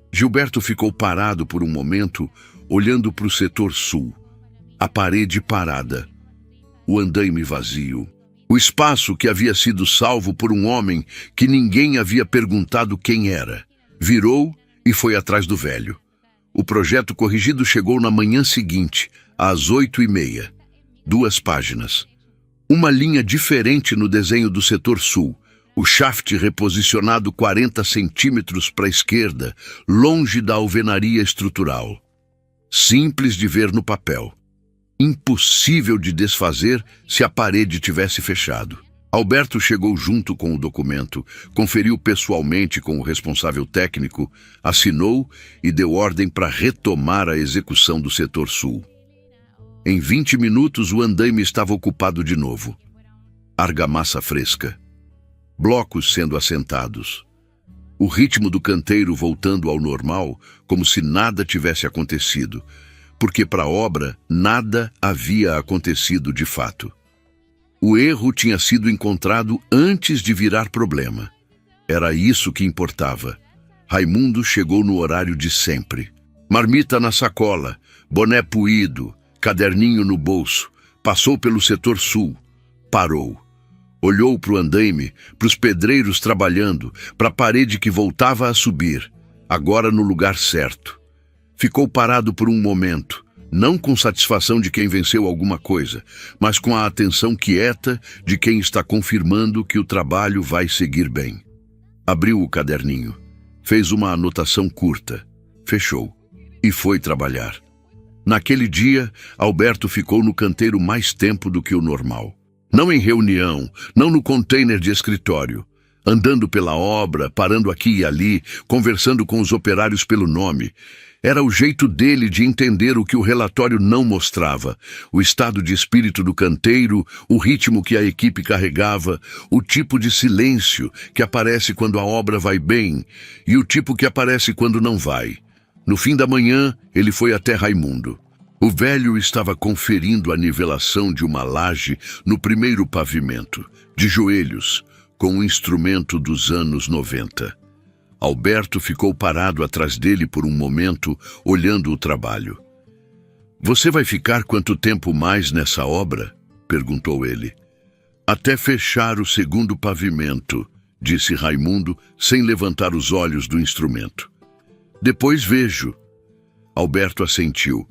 Gilberto ficou parado por um momento, olhando para o setor sul. A parede parada. O andaime vazio. O espaço que havia sido salvo por um homem que ninguém havia perguntado quem era. Virou e foi atrás do velho. O projeto corrigido chegou na manhã seguinte, às 8h30. 2 páginas. Uma linha diferente no desenho do setor sul. O shaft reposicionado 40 centímetros para a esquerda, longe da alvenaria estrutural. Simples de ver no papel. Impossível de desfazer se a parede tivesse fechado. Alberto chegou junto com o documento, conferiu pessoalmente com o responsável técnico, assinou e deu ordem para retomar a execução do setor sul. Em 20 minutos o andaime estava ocupado de novo. Argamassa fresca. Blocos sendo assentados. O ritmo do canteiro voltando ao normal, como se nada tivesse acontecido, porque para a obra nada havia acontecido de fato. O erro tinha sido encontrado antes de virar problema. Era isso que importava. Raimundo chegou no horário de sempre. Marmita na sacola, boné puído, caderninho no bolso. Passou pelo setor sul. Parou. Olhou para o andaime, para os pedreiros trabalhando, para a parede que voltava a subir, agora no lugar certo. Ficou parado por um momento, não com satisfação de quem venceu alguma coisa, mas com a atenção quieta de quem está confirmando que o trabalho vai seguir bem. Abriu o caderninho, fez uma anotação curta, fechou e foi trabalhar. Naquele dia, Alberto ficou no canteiro mais tempo do que o normal. Não em reunião, não no container de escritório. Andando pela obra, parando aqui e ali, conversando com os operários pelo nome. Era o jeito dele de entender o que o relatório não mostrava. O estado de espírito do canteiro, o ritmo que a equipe carregava, o tipo de silêncio que aparece quando a obra vai bem e o tipo que aparece quando não vai. No fim da manhã, ele foi até Raimundo. O velho estava conferindo a nivelação de uma laje no primeiro pavimento, de joelhos, com um instrumento dos anos 90. Alberto ficou parado atrás dele por um momento, olhando o trabalho. "Você vai ficar quanto tempo mais nessa obra?" perguntou ele. "Até fechar o segundo pavimento", disse Raimundo, sem levantar os olhos do instrumento. "Depois vejo." Alberto assentiu.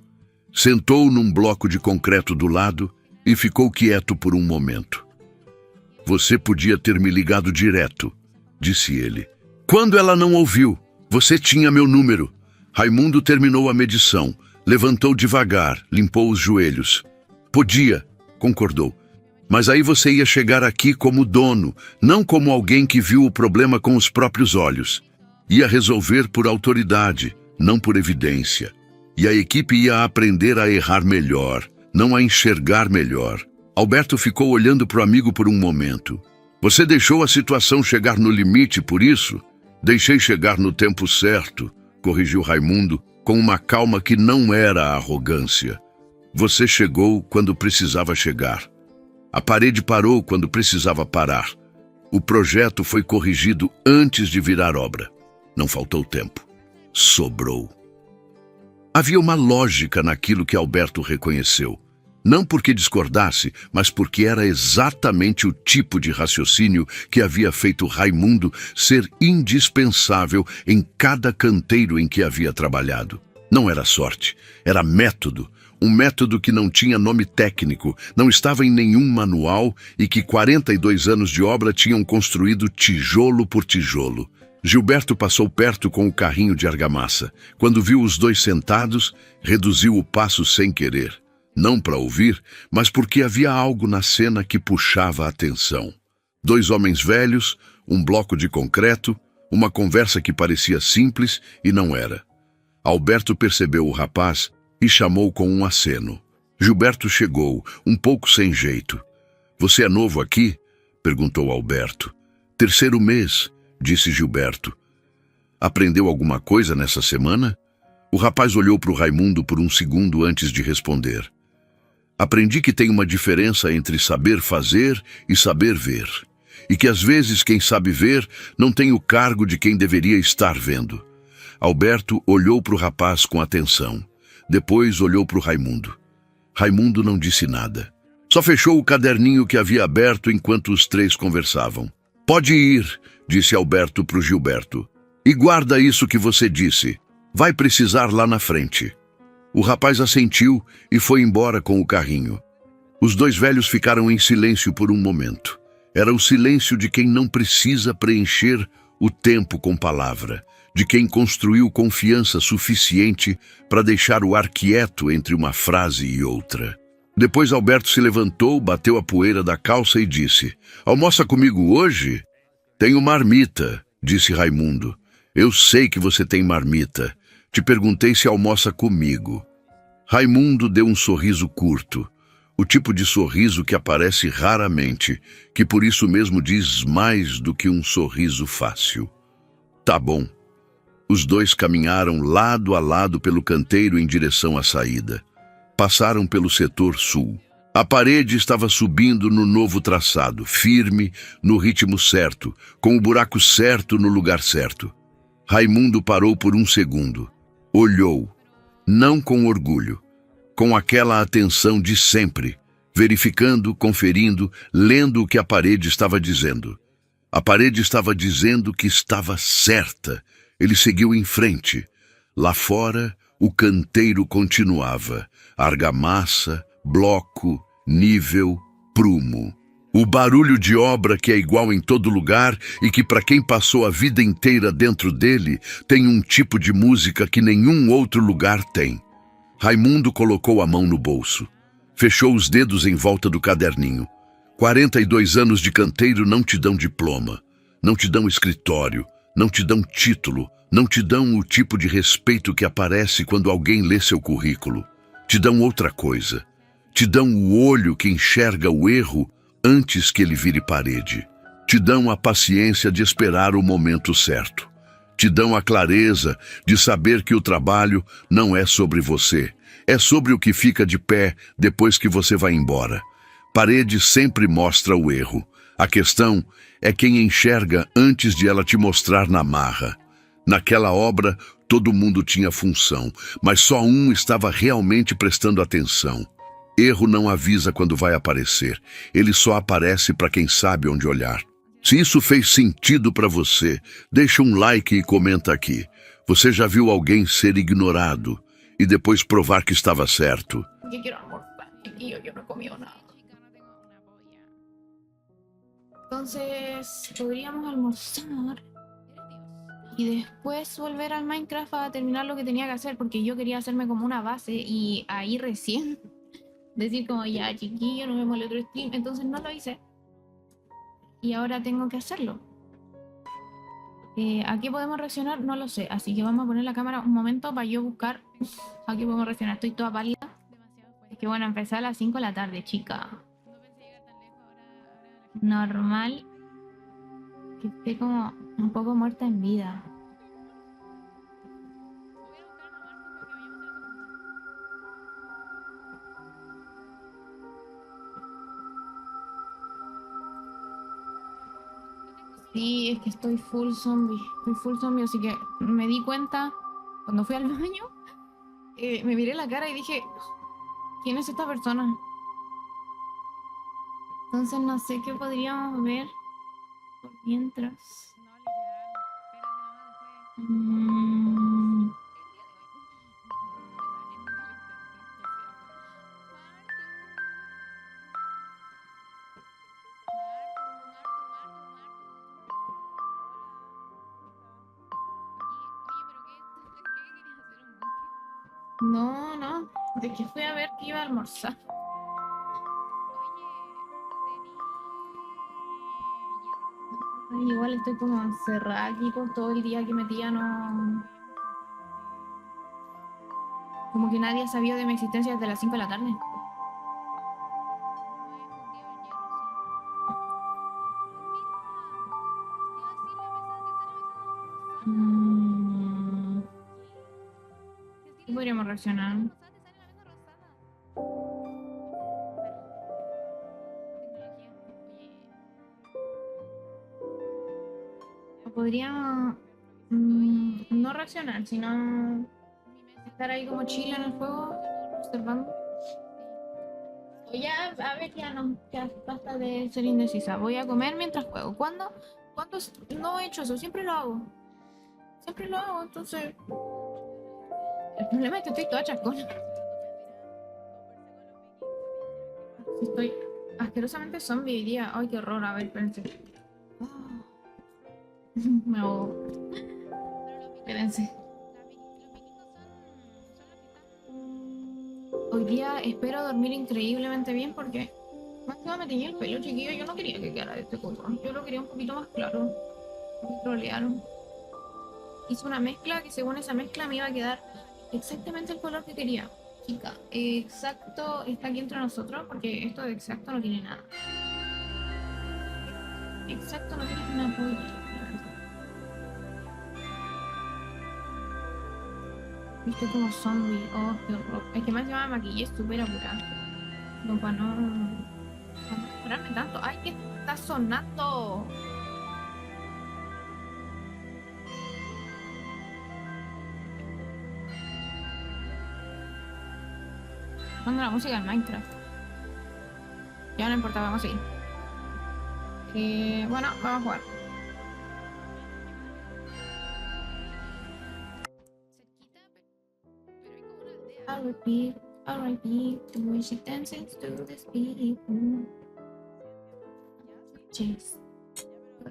Sentou num bloco de concreto do lado e ficou quieto por um momento. "Você podia ter me ligado direto", disse ele. "Quando ela não ouviu, você tinha meu número." Raimundo terminou a medição, levantou devagar, limpou os joelhos. "Podia", concordou. "Mas aí você ia chegar aqui como dono, não como alguém que viu o problema com os próprios olhos. Ia resolver por autoridade, não por evidência. E a equipe ia aprender a errar melhor, não a enxergar melhor." Alberto ficou olhando para o amigo por um momento. "Você deixou a situação chegar no limite por isso?" "Deixei chegar no tempo certo", corrigiu Raimundo, com uma calma que não era arrogância. "Você chegou quando precisava chegar. A parede parou quando precisava parar. O projeto foi corrigido antes de virar obra. Não faltou tempo. Sobrou." Havia uma lógica naquilo que Alberto reconheceu. Não porque discordasse, mas porque era exatamente o tipo de raciocínio que havia feito Raimundo ser indispensável em cada canteiro em que havia trabalhado. Não era sorte, era método. Um método que não tinha nome técnico, não estava em nenhum manual e que 42 anos de obra tinham construído tijolo por tijolo. Gilberto passou perto com o carrinho de argamassa. Quando viu os dois sentados, reduziu o passo sem querer. Não para ouvir, mas porque havia algo na cena que puxava a atenção. Dois homens velhos, um bloco de concreto, uma conversa que parecia simples e não era. Alberto percebeu o rapaz e chamou com um aceno. Gilberto chegou, um pouco sem jeito. "Você é novo aqui?" perguntou Alberto. "Terceiro mês", disse Gilberto. "Aprendeu alguma coisa nessa semana?" O rapaz olhou para o Raimundo por um segundo antes de responder. "Aprendi que tem uma diferença entre saber fazer e saber ver. E que às vezes quem sabe ver não tem o cargo de quem deveria estar vendo." Alberto olhou para o rapaz com atenção. Depois olhou para o Raimundo. Raimundo não disse nada. Só fechou o caderninho que havia aberto enquanto os três conversavam. "Pode ir", disse Alberto para o Gilberto. "E guarda isso que você disse. Vai precisar lá na frente." O rapaz assentiu e foi embora com o carrinho. Os dois velhos ficaram em silêncio por um momento. Era o silêncio de quem não precisa preencher o tempo com palavra, de quem construiu confiança suficiente para deixar o ar quieto entre uma frase e outra. Depois Alberto se levantou, bateu a poeira da calça e disse: "Almoça comigo hoje?" "Tenho marmita", disse Raimundo. "Eu sei que você tem marmita. Te perguntei se almoça comigo." Raimundo deu um sorriso curto, o tipo de sorriso que aparece raramente, que por isso mesmo diz mais do que um sorriso fácil. "Tá bom." Os dois caminharam lado a lado pelo canteiro em direção à saída. Passaram pelo setor sul. A parede estava subindo no novo traçado, firme, no ritmo certo, com o buraco certo no lugar certo. Raimundo parou por um segundo. Olhou, não com orgulho, com aquela atenção de sempre, verificando, conferindo, lendo o que a parede estava dizendo. A parede estava dizendo que estava certa. Ele seguiu em frente. Lá fora, o canteiro continuava. Argamassa, bloco, nível, prumo. O barulho de obra que é igual em todo lugar e que para quem passou a vida inteira dentro dele tem um tipo de música que nenhum outro lugar tem. Raimundo colocou a mão no bolso. Fechou os dedos em volta do caderninho. 42 anos de canteiro não te dão diploma, não te dão escritório, não te dão título, não te dão o tipo de respeito que aparece quando alguém lê seu currículo. Te dão outra coisa. Te dão o olho que enxerga o erro antes que ele vire parede. Te dão a paciência de esperar o momento certo. Te dão a clareza de saber que o trabalho não é sobre você. É sobre o que fica de pé depois que você vai embora. Parede sempre mostra o erro. A questão é quem enxerga antes de ela te mostrar na marra. Naquela obra, todo mundo tinha função, mas só um estava realmente prestando atenção. Erro não avisa quando vai aparecer. Ele só aparece para quem sabe onde olhar. Se isso fez sentido para você, deixa um like e comenta aqui. Você já viu alguém ser ignorado e depois provar que estava certo?
Yo quiero almorzar, chiquillo, yo no he comido nada. Entonces, podríamos almorzar y después volver al Minecraft a terminar lo que tenía que hacer, porque yo quería hacerme como una base y ahí recién decir como ya chiquillo, nos vemos el otro stream. Entonces no lo hice y ahora tengo que hacerlo. ¿A qué podemos reaccionar? No lo sé, así que vamos a poner la cámara un momento para yo buscar a qué podemos reaccionar. Estoy toda pálida. Es que bueno, empecé a las 5 de la tarde, chica. Normal que esté como un poco muerta en vida. Sí, es que estoy full zombie, así que me di cuenta cuando fui al baño, me miré la cara y dije, ¿quién es esta persona? Entonces no sé qué podríamos ver por mientras. Mm, no, no. De que fui a ver que iba a almorzar. Ay, igual estoy como encerrada aquí por todo el día que metía, no. Como que nadie ha sabido de mi existencia desde las 5 de la tarde. Mm, ¿Qué podríamos reaccionar? O podríamos no reaccionar, sino estar ahí como chile en el juego, observando. O ya, a ver, ya no, ya basta de ser indecisa. Voy a comer mientras juego. ¿Cuándo? ¿Cuándo no he hecho eso? Siempre lo hago. Siempre lo hago, entonces. El problema es que estoy toda chascona. Estoy asquerosamente zombie hoy día. Ay, qué horror. A ver, espérense. Ah, me ahogo. Espérense. Hoy día espero dormir increíblemente bien porque más que nada me teñí el pelo, chiquillo. Yo no quería que quedara de este color. Yo lo quería un poquito más claro. Me trolearon. Hice una mezcla que según esa mezcla me iba a quedar exactamente el color que quería. Chica, exacto está aquí entre nosotros porque esto de exacto no tiene nada. Exacto no tiene una polla. Viste como zombie. Oh, qué horror. Es que más llama maquillé súper apurada. No, para no demorarme tanto. ¡Ay, qué está sonando! Sonando la música en Minecraft. Ya no importa, vamos a seguir. Bueno, vamos a jugar. I'll repeat, I'll repeat the way she dances to this beat. Chase.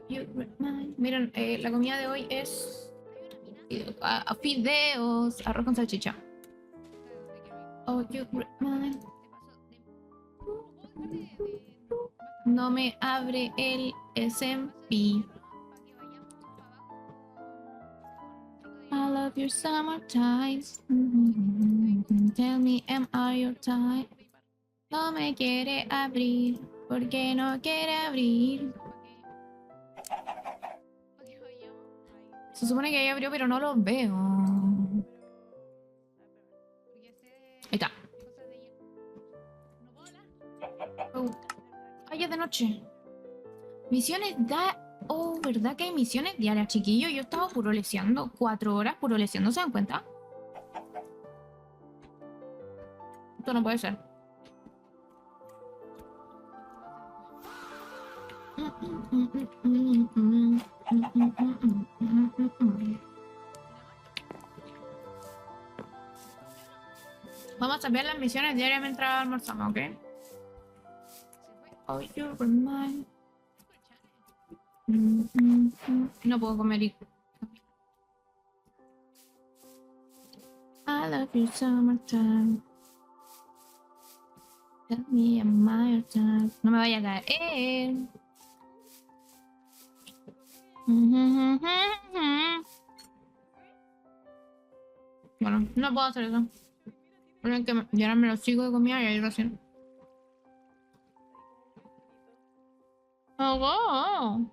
You remind. Miren, la comida de hoy es fideos, arroz con salchicha. Oh, you remind. No me abre el SMP. I love your summer times. Tell me, am I your type? No me quiere abrir. ¿Por qué no quiere abrir? Se supone que ahí abrió, pero no lo veo. Ahí está. Oh. Ay, ya es de noche. Misiones da. Oh, ¿verdad que hay misiones diarias, chiquillo? Yo estaba puroleseando 4 horas, puroleseando, ¿se dan cuenta? Esto no puede ser. Vamos a ver las misiones diarias mientras almorzamos, ¿ok? Oh, you remind. No puedo comer y... I love you summertime. Tell me am I your time. No me vaya a caer. Bueno, no puedo hacer eso. Tienen que llenarme los hocico de comida y ahí recién. Oh,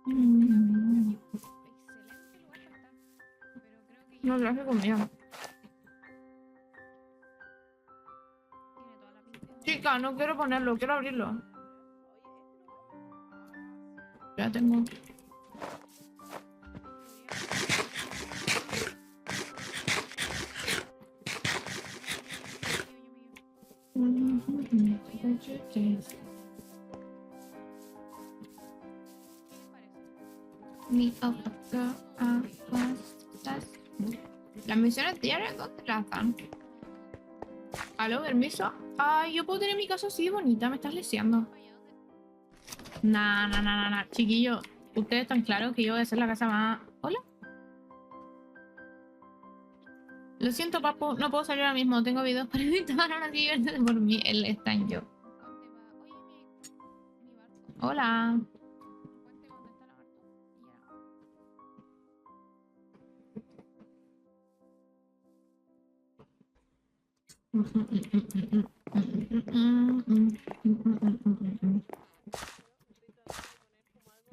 Mm.
Excelente lugar para estar. Pero creo que
No traje comida.
tiene toda la pinta de
Chica, no quiero ponerlo, quiero abrirlo. Ya tengo. Las misiones diarias, ¿dónde las dan? ¿Aló, permiso? Ay, yo puedo tener mi casa así de bonita, me estás leseando. Nah, chiquillo. Ustedes están claros que yo voy a hacer la casa más... ¿Hola? Lo siento, papu, no puedo salir ahora mismo. Tengo videos para editar, ahora sí, diviértete por mí. Él está en yo.
Oye, mi barco.
Hola.
Un puente donde está la barco.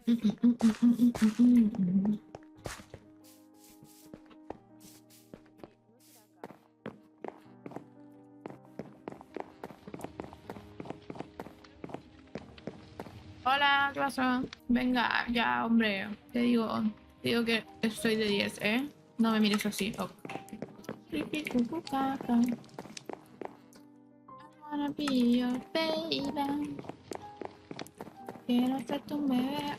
Y ya.
Hola, ¿qué pasó? Venga, ya, hombre. Te digo que soy de 10, ¿eh? No me mires así. Oh. I wanna be your baby. Quiero ser tu bebé.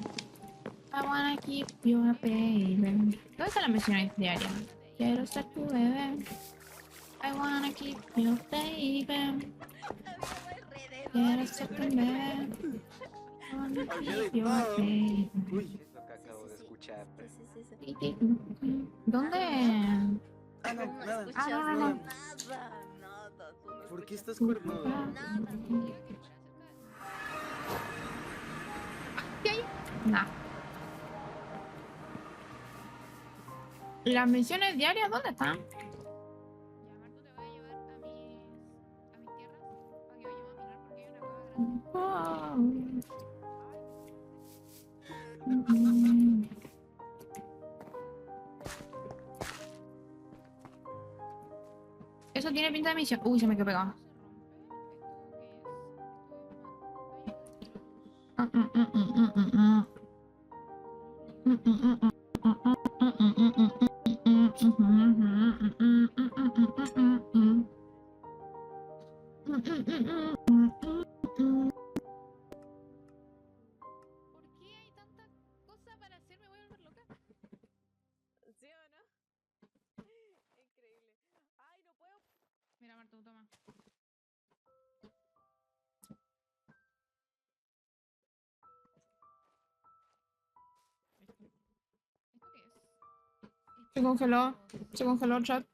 I wanna keep you a baby. ¿Dónde está la misión diaria? Quiero ser tu bebé. I wanna keep you baby. Quiero ser tu bebé. I wanna keep you a baby.
Uy, es lo que acabo de escuchar.
¿Dónde?
Ah, no, nada.
Ah, no.
Nada.
Nada, tú no
¿Por qué
escuchas
estás cuernudo?
nada.
¿Qué hay? Nah. ¿Las misiones diarias dónde están?
Ya, Marto, te voy a llevar a mis tierras para que vayamos a minar porque hay una cueva grande.
Eso tiene pinta de misión. Uy, se me quedó pegado.
¿Por qué hay tanta cosa para hacer? Me voy a volver loca.
¿Sí o no? Increíble. Ay, no puedo.
Mira, Marto, toma. ¿Esto qué es?
Se congeló el chat.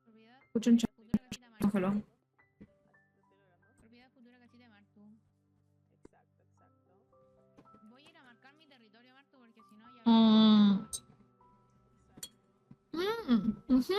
Propiedad.
Escucho un chat.
Futura casita de Martu.
Congeló.
¿Lo estoy logrando?
Propiedad futura casita de Martu.
Exacto, exacto.
Voy a ir a marcar mi territorio, Martu, porque si no ya...
Mm.
Exacto.
Ujú.